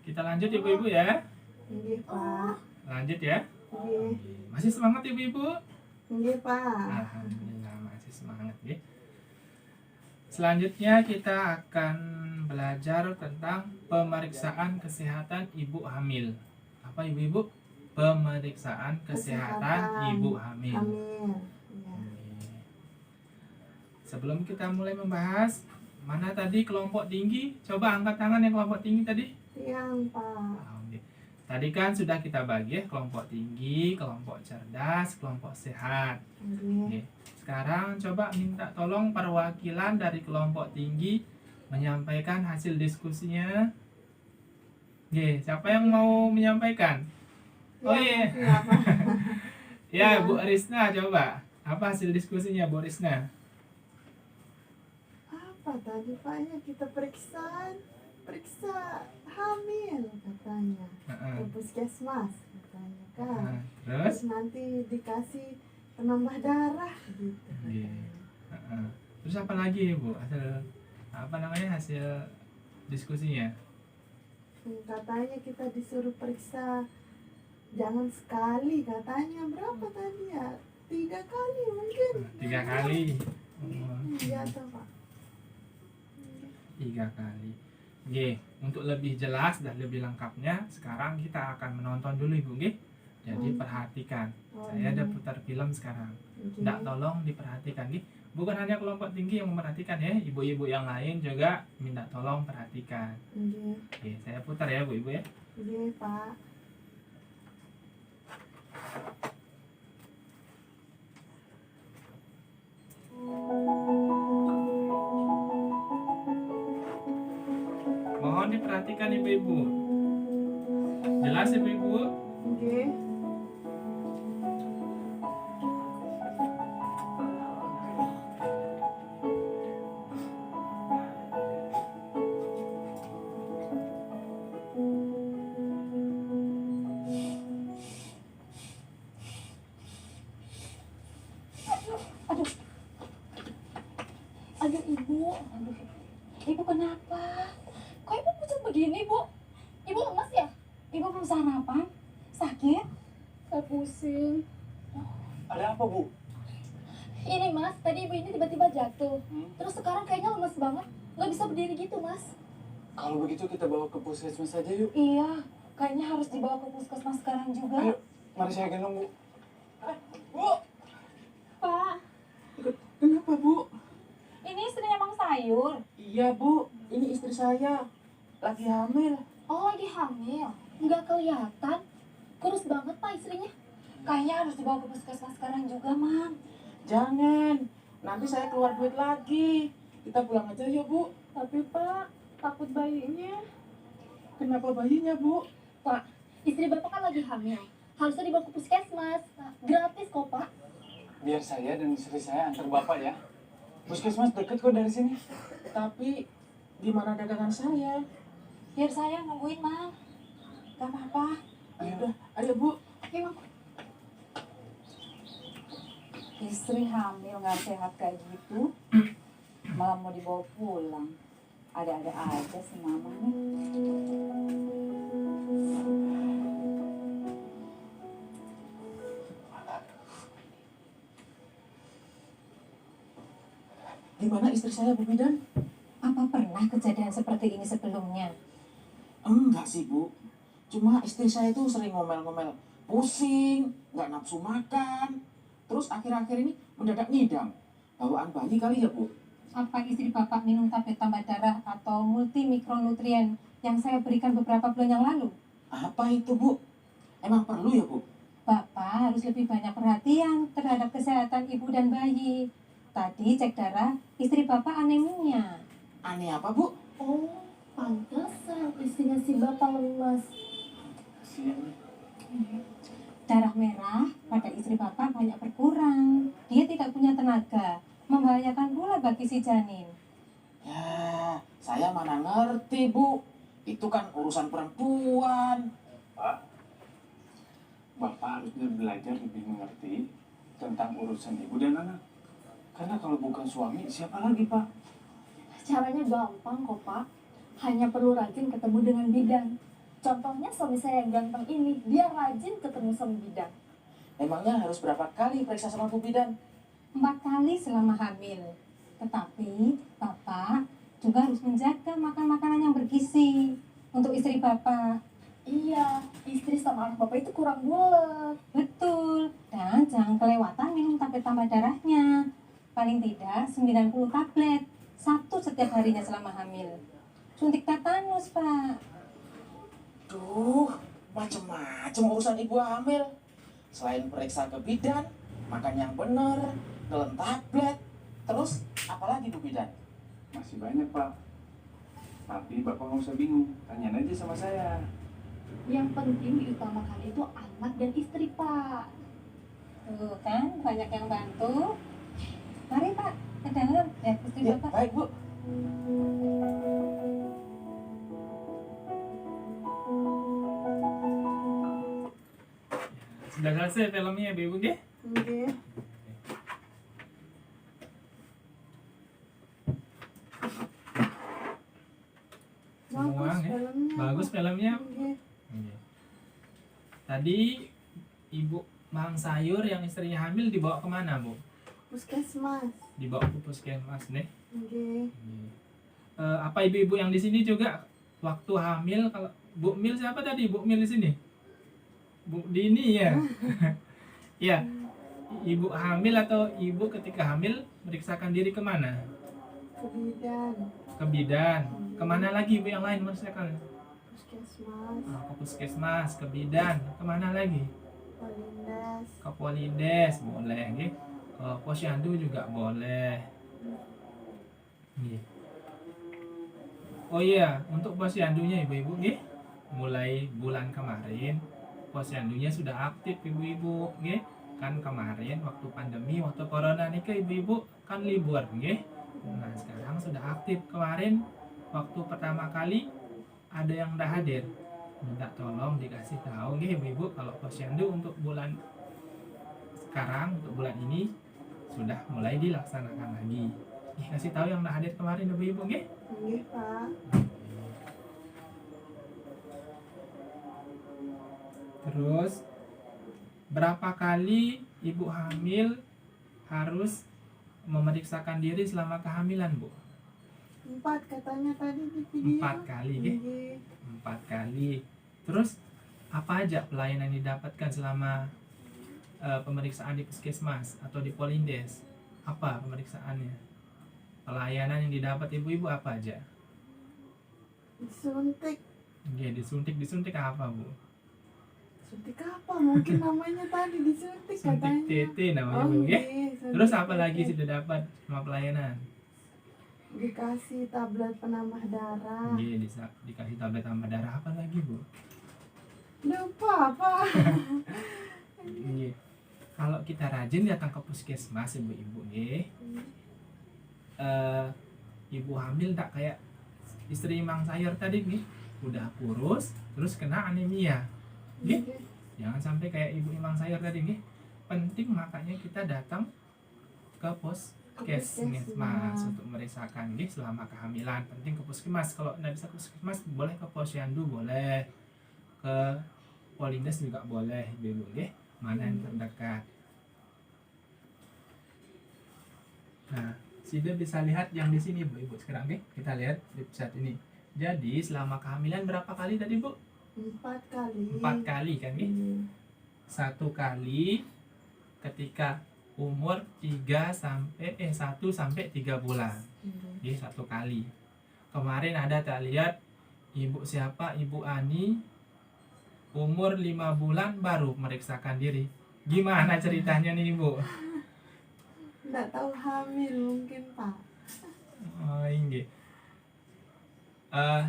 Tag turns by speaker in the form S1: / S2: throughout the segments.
S1: Kita lanjut ibu-ibu ya.
S2: Nggih, Pak.
S1: Lanjut ya.
S2: Nggih.
S1: Masih semangat ibu-ibu?
S2: Nggih, Pak.
S1: Alhamdulillah masih semangat ya. Selanjutnya kita akan belajar tentang pemeriksaan kesehatan ibu hamil. Apa ibu-ibu? Pemeriksaan kesehatan ibu hamil.
S2: Hamil. Ya.
S1: Sebelum kita mulai membahas, mana tadi kelompok tinggi? Coba angkat tangan yang kelompok tinggi tadi.
S2: Yang, Pak.
S1: Tadi kan sudah kita bagi ya, kelompok tinggi, kelompok cerdas, kelompok sehat.
S2: Nggih.
S1: Sekarang coba minta tolong perwakilan dari kelompok tinggi menyampaikan hasil diskusinya. Siapa yang mau menyampaikan? Oh iya. Ya, Bu Risna coba. Apa hasil diskusinya Bu Risna?
S2: Apa tadi, Pak? Ya, kita periksa hamil katanya. Ke puskesmas katanya kan. Terus nanti dikasih penambah darah gitu.
S1: Terus apa lagi Bu? Hasil diskusinya?
S2: Katanya kita disuruh periksa jangan sekali katanya. Berapa tadi ya? 3 kali mungkin.
S1: 3 kali.
S2: Iya toh, Pak.
S1: 3 kali. Untuk lebih jelas dan lebih lengkapnya, sekarang kita akan menonton dulu Ibu, Jadi perhatikan. Saya ada putar film sekarang. Nggak, tolong diperhatikan, Bukan hanya kelompok tinggi yang memperhatikan ya, ibu-ibu yang lain juga minta tolong perhatikan. Saya putar ya, Bu Ibu ya.
S2: Iya, Pak.
S1: Mohon diperhatikan ibu-ibu. Jelas ibu-ibu?
S2: Oke.
S3: Aduh ibu, ibu kenapa? Kok ibu pucat begini bu? Ibu lemas ya? Ibu belum sarapan? Sakit? Saya pusing.
S4: Ada apa bu?
S3: Ini mas, tadi ibu ini tiba-tiba jatuh. Terus sekarang kayaknya lemas banget, nggak bisa berdiri gitu mas.
S4: Kalau begitu kita bawa ke puskesmas saja yuk.
S3: Iya, kayaknya harus dibawa ke puskesmas sekarang juga.
S4: Ayo, mari saya gendong bu. Bu,
S3: Pak,
S4: kenapa bu?
S3: ini istrinya Mang Sayur.
S4: Iya bu, ini istri saya lagi hamil.
S3: Oh, lagi hamil. Nggak kelihatan. Kurus banget pak istrinya. Kayaknya harus dibawa ke puskesmas sekarang juga, Mam.
S4: Jangan, nanti saya keluar duit lagi. Kita pulang aja yuk bu.
S3: Tapi pak, takut bayinya.
S4: Kenapa bayinya bu?
S3: Pak, istri bapak kan lagi hamil. Harusnya dibawa ke puskesmas. Gratis kok, Pak.
S4: Biar saya dan istri saya antar bapak ya. Puskesmas deket kok dari sini. Tapi di mana dagangan saya?
S3: Biar saya nungguin, Mang. Gak apa-apa.
S4: Ayo bu.
S3: Oke, Mang. Istri hamil nggak sehat kayak gitu, malah mau dibawa pulang. Ada-ada aja sih mama nih.
S4: Gimana istri saya Bu Bidan?
S5: Apa pernah kejadian seperti ini sebelumnya?
S4: Enggak sih bu. Cuma istri saya itu sering ngomel-ngomel. Pusing, nggak nafsu makan. Terus akhir-akhir ini mendadak ngidam. Bawaan bayi kali ya bu?
S5: Apa istri bapak minum tablet tambah darah atau multimikronutrien yang saya berikan beberapa bulan yang lalu?
S4: Apa itu bu? Emang perlu ya bu?
S5: Bapak harus lebih banyak perhatian terhadap kesehatan ibu dan bayi. Tadi cek darah, istri bapak anemia.
S4: Aneh apa bu?
S3: Oh, pantesan istrinya si bapak lemas.
S4: Kasian.
S5: Darah merah pada istri bapak banyak berkurang. Dia tidak punya tenaga, membahayakan pula bagi si janin.
S4: Ya, saya mana ngerti bu. Itu kan urusan perempuan. Pak, Bapak harusnya belajar lebih mengerti tentang urusan ibu dan anak. Karena kalau bukan suami, siapa lagi
S3: Caranya gampang kok, Pak. Hanya perlu rajin ketemu dengan bidan. Contohnya suami saya yang ganteng ini, dia rajin ketemu sama bidan.
S4: Emangnya harus berapa kali periksa sama Bu Bidan?
S5: 4 kali selama hamil. Tetapi Bapak juga harus menjaga makan makanan yang bergizi untuk istri Bapak.
S3: Iya, istri sama anak bapak itu kurang bulet.
S5: Betul. Dan jangan kelewatan minum tablet tambah darahnya. Paling tidak 90 tablet. 1 setiap harinya selama hamil. Suntik tetanus, Pak.
S4: Duh, macem-macem urusan ibu hamil. Selain periksa ke bidan, makan yang bener, nelen tablet, terus apalagi Bu Bidan?
S6: Masih banyak, Pak. Tapi Bapak nggak usah bingung, tanyain aja sama saya.
S3: Yang penting diutamakan itu anak dan istri, Pak.
S5: Tuh kan, banyak yang bantu. Mari Pak, ke dalam. Istri
S4: Ya,
S5: Bapak.
S4: baik Bu.
S1: Sudah selesai filmnya Ibu nggih?
S2: Nggih.
S1: Semua
S2: Bagus
S1: nggih.
S2: filmnya.
S1: Bagus filmnya.
S2: Nggih.
S1: Nggih. Tadi Ibu Mang Sayur yang istrinya hamil dibawa kemana, Bu?
S2: Puskesmas.
S1: Dibawa ke puskesmas nih.
S2: Nggih.
S1: Apa ibu-ibu yang di sini juga waktu hamil, kalau Bu Mil siapa tadi? Bu Mil di sini? Bu Dini ya. Iya. Ibu hamil atau ibu ketika hamil meriksakan diri kemana?
S2: Ke bidan.
S1: Ke bidan. Kemana lagi ibu yang lain meriksakan?
S2: Puskesmas.
S1: Ke puskesmas, ke bidan. Kemana lagi?
S2: Polindes.
S1: Ke Polindes boleh, nggih. Ke Posyandu juga boleh. Nggih. Oh iya, untuk Posyandunya ibu-ibu nggih, mulai bulan kemarin Posyandunya sudah aktif ibu-ibu nggih. Kan kemarin waktu pandemi, waktu corona nih ke ibu-ibu kan libur nggih. Nah, sekarang sudah aktif. Kemarin waktu pertama kali ada yang udah hadir. Minta tolong dikasih tahu nggih ibu-ibu kalau Posyandu untuk bulan sekarang, untuk bulan ini sudah mulai dilaksanakan lagi. Kasih tahu yang udah hadir kemarin ibu-ibu nggih.
S2: Nggih, Pak.
S1: Terus berapa kali ibu hamil harus memeriksakan diri selama kehamilan, Bu?
S2: 4 katanya tadi di video.
S1: 4 kali nggih.
S2: Nggih.
S1: 4 kali. Terus apa aja pelayanan yang didapatkan selama pemeriksaan di puskesmas atau di Polindes? Apa pemeriksaannya? Pelayanan yang didapat ibu-ibu apa aja?
S2: Disuntik.
S1: Nggih, disuntik apa, Bu?
S2: Suntik apa? Mungkin namanya tadi disuntik
S1: Suntik
S2: katanya.
S1: TT namanya,
S2: Oh,
S1: Bu nggih.
S2: nggih, suntik
S1: Terus apa
S2: TT.
S1: lagi sudah dapat sama pelayanan?
S2: Dikasih tablet penambah darah.
S1: Nggih, dikasih tablet tambah darah apa lagi, Bu?
S2: Lupa apa?
S1: Nggih. Kalau kita rajin datang ke puskesmas ibu-ibu nggih. Ibu hamil tak kayak istri Mang Sayur tadi nih, udah kurus terus kena anemia. Nggih. Jangan sampai kayak ibu Mang Sayur tadi nggih. Penting makanya kita datang ke puskesmas untuk memeriksakan nggih selama kehamilan. Penting ke puskesmas. Kalau nggak bisa ke puskesmas boleh ke Posyandu, boleh ke Polindes juga boleh ibu nggih. Mana yang terdekat. Nah, Sida bisa lihat yang di sini Bu Ibu sekarang nih. Kita lihat di pusat ini. Jadi selama kehamilan berapa kali tadi Bu?
S2: 4 kali.
S1: 4 kali kan nih? 1 kali ketika umur 1 sampai 3 bulan. Jadi 1 kali. Kemarin ada tak lihat ibu siapa? Ibu Ani umur 5 bulan baru meriksakan diri. Gimana ceritanya nih Ibu?
S2: Nggak tahu hamil mungkin, Pak.
S1: Oh ini.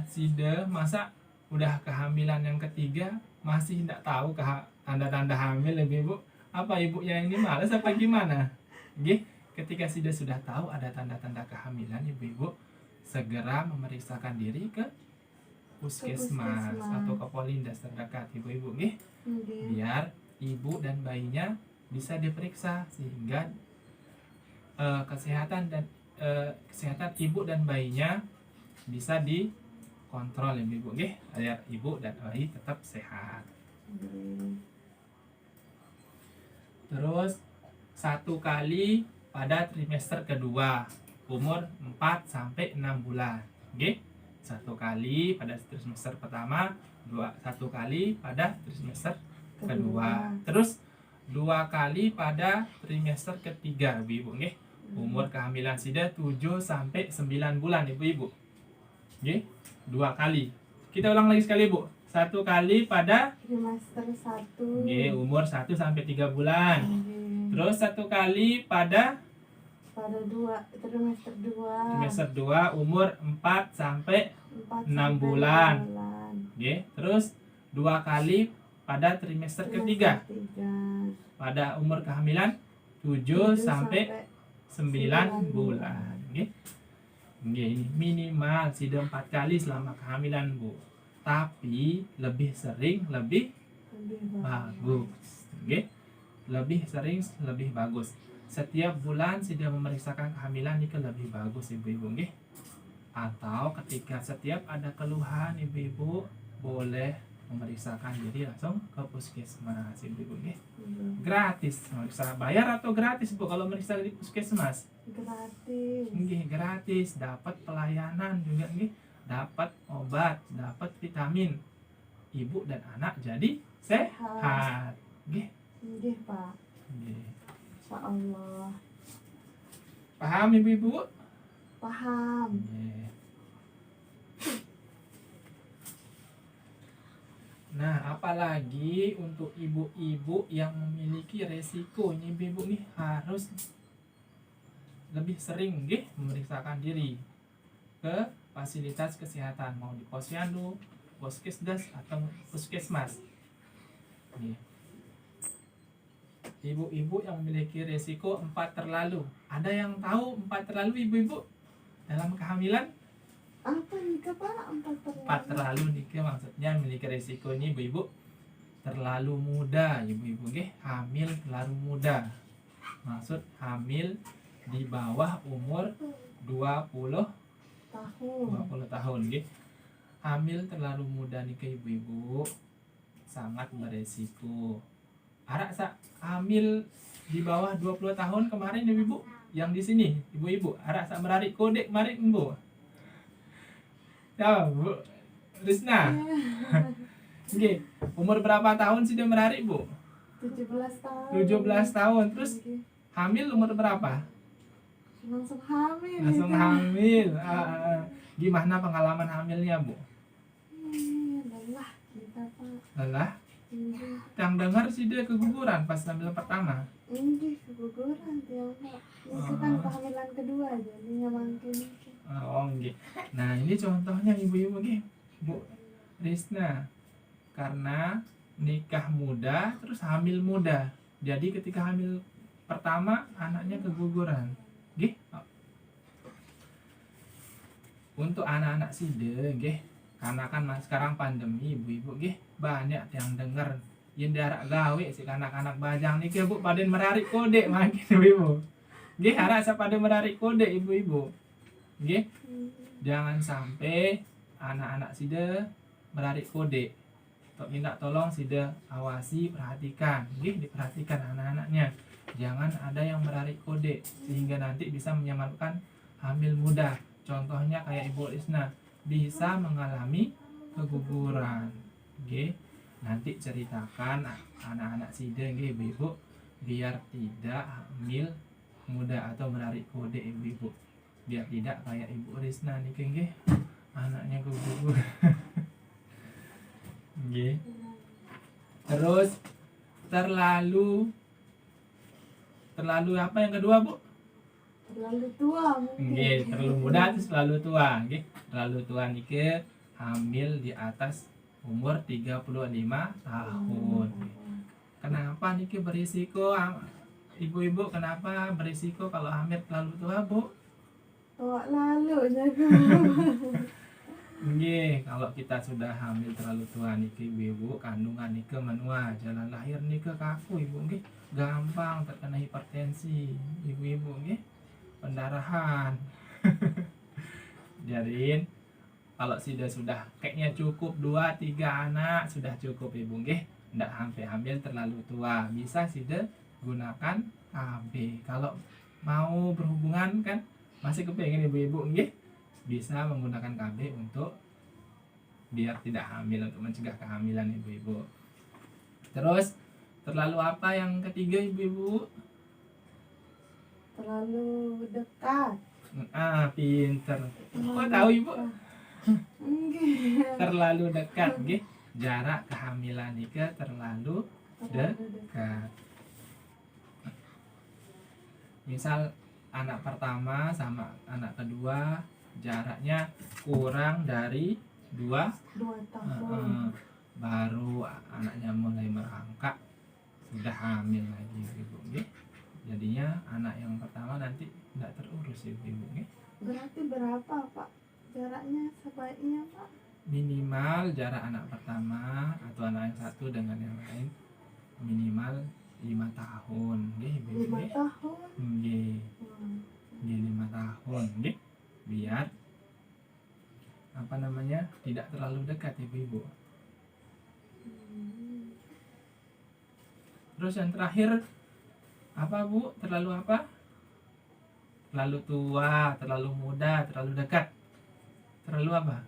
S1: Sida masa udah kehamilan yang ketiga masih tidak tahu tanda-tanda hamil ibu? Apa ibunya ini malas apa gimana? Nggih, ketika Sida sudah tahu ada tanda-tanda kehamilan ibu-ibu segera memeriksakan diri ke puskesmas atau ke Polindes terdekat ibu-ibu nggih,
S2: Nggih.
S1: biar ibu dan bayinya bisa diperiksa sehingga kesehatan ibu dan bayinya bisa dikontrol ya ibu nggih, agar ibu dan bayi tetap sehat. Terus 1 kali pada trimester kedua umur 4 sampai 6 bulan. Nggih. 1 kali pada trimester pertama, 1 kali pada trimester kedua. Terus 2 kali pada trimester ketiga ibu nggih. Umur kehamilan sida 7 sampai 9 bulan ibu-ibu. Nggih. 2 kali. Kita ulang lagi sekali Bu. 1 kali pada
S2: trimester 1.
S1: nggih, umur 1 sampai 3 bulan. Terus 1 kali pada
S2: trimester 2.
S1: trimester 2 umur 4 sampai
S2: 4
S1: 6 bulan. Nggih. Terus 2 kali pada trimester ketiga pada umur kehamilan 7 sampai 9 bulan. Nggih. Nggih, ini minimal sida 4 kali selama kehamilan Bu. Tapi lebih sering lebih bagus. Nggih. Lebih sering lebih bagus. Setiap bulan sida memeriksakan kehamilan ini lebih bagus ibu-ibu nggih. Atau ketika setiap ada keluhan ibu-ibu boleh memeriksakan diri langsung ke puskesmas ibu-ibu nggih. Gratis. Bisa bayar atau gratis Bu kalau meriksa di puskesmas?
S2: Gratis.
S1: Nggih, gratis. Dapat pelayanan juga nggih. Dapat obat, dapat vitamin. Ibu dan anak jadi sehat. Nggih.
S2: Nggih, Pak.
S1: Nggih.
S2: Insyaallah.
S1: Paham ibu-ibu?
S2: Paham.
S1: Nggih. Nah, apalagi untuk ibu-ibu yang memiliki resiko ini ibu-ibu nih harus lebih sering nggih memeriksakan diri ke fasilitas kesehatan, mau di posyandu, puskesdas atau puskesmas. Nih. Ibu-ibu yang memiliki resiko 4 terlalu. Ada yang tahu 4 terlalu ibu-ibu dalam kehamilan?
S2: Apa nih Pak?
S1: 4 terlalu nih maksudnya memiliki resiko ini ibu-ibu terlalu muda ibu-ibu nggih, hamil terlalu muda. Maksud hamil di bawah umur 20 tahun nggih. Hamil terlalu muda nih ke ibu-ibu sangat beresiko. Arak hamil di bawah 20 tahun kemarin ibu-ibu yang di sini ibu-ibu arak merarik kode kemarin Bu. Ya Bu Risna. Nggih, umur berapa tahun sih dia merarik Bu?
S2: 17 tahun.
S1: 17 tahun. Terus hamil umur berapa?
S2: Langsung hamil.
S1: Langsung hamil. Gimana pengalaman hamilnya Bu?
S2: Lelah kita Pak.
S1: Lelah? Yang dengar sih dia keguguran pas hamil pertama.
S2: Nggih, keguguran dia Pak. Itu kan kehamilan kedua jadinya makin.
S1: Oh nggih. Nah, ini contohnya ibu-ibu nggih. Bu Risna. Karena nikah muda terus hamil muda. Jadi ketika hamil pertama anaknya keguguran. Nggih. Untuk anak-anak sida nggih, karena kan sekarang pandemi ibu-ibu nggih, banyak yang dengar yang darak gawe si anak-anak bajang niki Bu pada merarik kode makin ibu-ibu. Nggih, harap pada merarik kode ibu-ibu. Nggih. Jangan sampai anak-anak sida merarik kode. Tok minta tolong sida awasi, perhatikan, nggih, diperhatikan anak-anaknya. Jangan ada yang merarik kode sehingga nanti bisa menyebabkan hamil muda. Contohnya kayak Ibu Risna bisa mengalami keguguran. Nggih. Nanti ceritakan anak-anak sida nggih ibu-ibu biar tidak hamil muda atau merarik kode ibu-ibu. Biar tidak kayak Ibu Risna nih nggih. Anaknya keguguran. Nggih. Terus terlalu apa yang kedua Bu?
S2: Terlalu tua mungkin.
S1: Nggih, terlalu muda terus terlalu tua nggih. Terlalu tua niki hamil di atas umur 35 tahun. Kenapa niki berisiko ibu-ibu kenapa berisiko kalau hamil terlalu tua Bu?
S2: Tua lalu jago.
S1: Nggih, kalau kita sudah hamil terlalu tua niki ibu kandungan niki menua, jalan lahir niki kaku ibu nggih, gampang terkena hipertensi ibu-ibu nggih, pendarahan. Jadi Kalau sudah kayaknya cukup 2-3 anak sudah cukup ibu nggih. Ndak sampai hamil terlalu tua. Bisa gunakan KB. Kalau mau berhubungan kan masih kepengen ibu-ibu nggih, bisa menggunakan KB untuk biar tidak hamil, untuk mencegah kehamilan ibu-ibu. Terus terlalu apa yang ketiga ibu-ibu?
S2: Terlalu dekat.
S1: Pinter. Kok tahu ibu?
S2: Nggih.
S1: Terlalu dekat nggih. Jarak kehamilan nika terlalu dekat. Misal anak pertama sama anak kedua jaraknya kurang dari 2
S2: tahun.
S1: baru anaknya mulai merangkak sudah hamil lagi ibu nggih. Jadinya anak yang pertama nanti tidak terurus ibu nggih.
S2: Berarti berapa Pak jaraknya sebaiknya Pak?
S1: Minimal jarak anak pertama atau anak yang satu dengan yang lain minimal 5 tahun nggih ibu
S2: 5
S1: nggih.
S2: tahun.
S1: Nggih. Nggih 5 tahun nggih. Biar apa namanya tidak terlalu dekat ibu-ibu. Terus yang terakhir apa Bu? Terlalu apa? Terlalu tua, terlalu muda, terlalu dekat. Terlalu apa?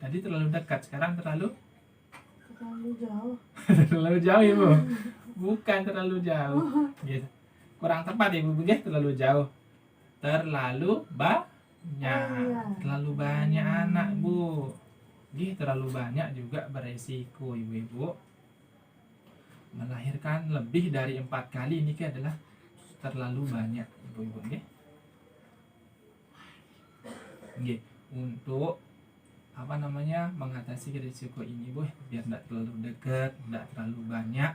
S1: Tadi terlalu dekat, sekarang terlalu
S2: jauh.
S1: terlalu jauh Ibu. Bukan terlalu jauh. Gitu. Kurang tepat Ibu, ya, terlalu jauh. Terlalu banyak. Terlalu banyak anak, Bu. Terlalu banyak juga beresiko Ibu-ibu. Melahirkan lebih dari 4 kali ini adalah terlalu banyak Ibu-ibu nggih. Untuk apa namanya mengatasi risiko ini Bu, biar tidak terlalu dekat, tidak terlalu banyak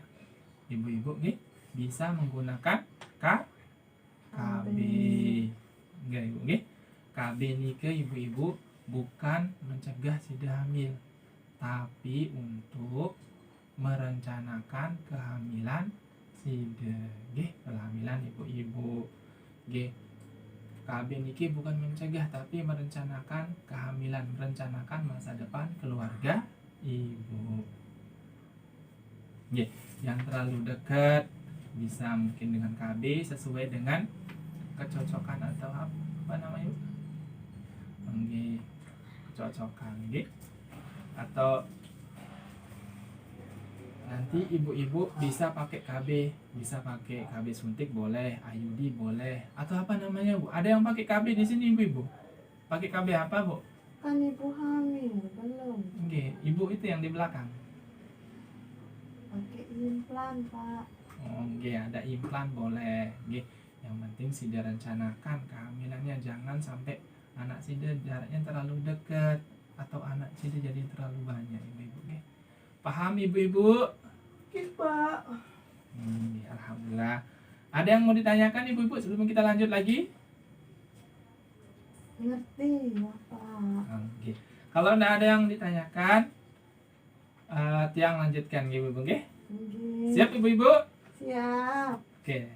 S1: ibu-ibu nggih, bisa menggunakan KB. Nggih Ibu nggih. KB nike ibu-ibu bukan mencegah hamil, tapi untuk merencanakan kehamilan nggih, kehamilan ibu-ibu nggih. KB niki bukan mencegah tapi merencanakan kehamilan, merencanakan masa depan keluarga ibu. Yang terlalu dekat bisa mungkin dengan KB sesuai dengan kecocokan atau apa namanya? Kecocokan atau nanti ibu-ibu bisa pakai KB, bisa pakai KB suntik boleh, IUD boleh, atau apa namanya Bu? Ada yang pakai KB di sini ibu-ibu? Pakai KB apa Bu?
S2: Kan ibu hamil belum.
S1: Ibu itu yang di belakang.
S2: Pakai implan Pak.
S1: Ada implan boleh. Yang penting direncanakan kehamilannya, jangan sampai anak jaraknya terlalu dekat atau anak jadi terlalu banyak ibu-ibu. Paham ibu-ibu?
S2: Pak.
S1: Alhamdulillah. Ada yang mau ditanyakan ibu-ibu sebelum kita lanjut lagi?
S2: Ngerti Bapak.
S1: Kalau tidak ada yang ditanyakan, Tiang lanjutkan ibu-ibu. Siap ibu-ibu?
S2: Siap.
S1: Oke.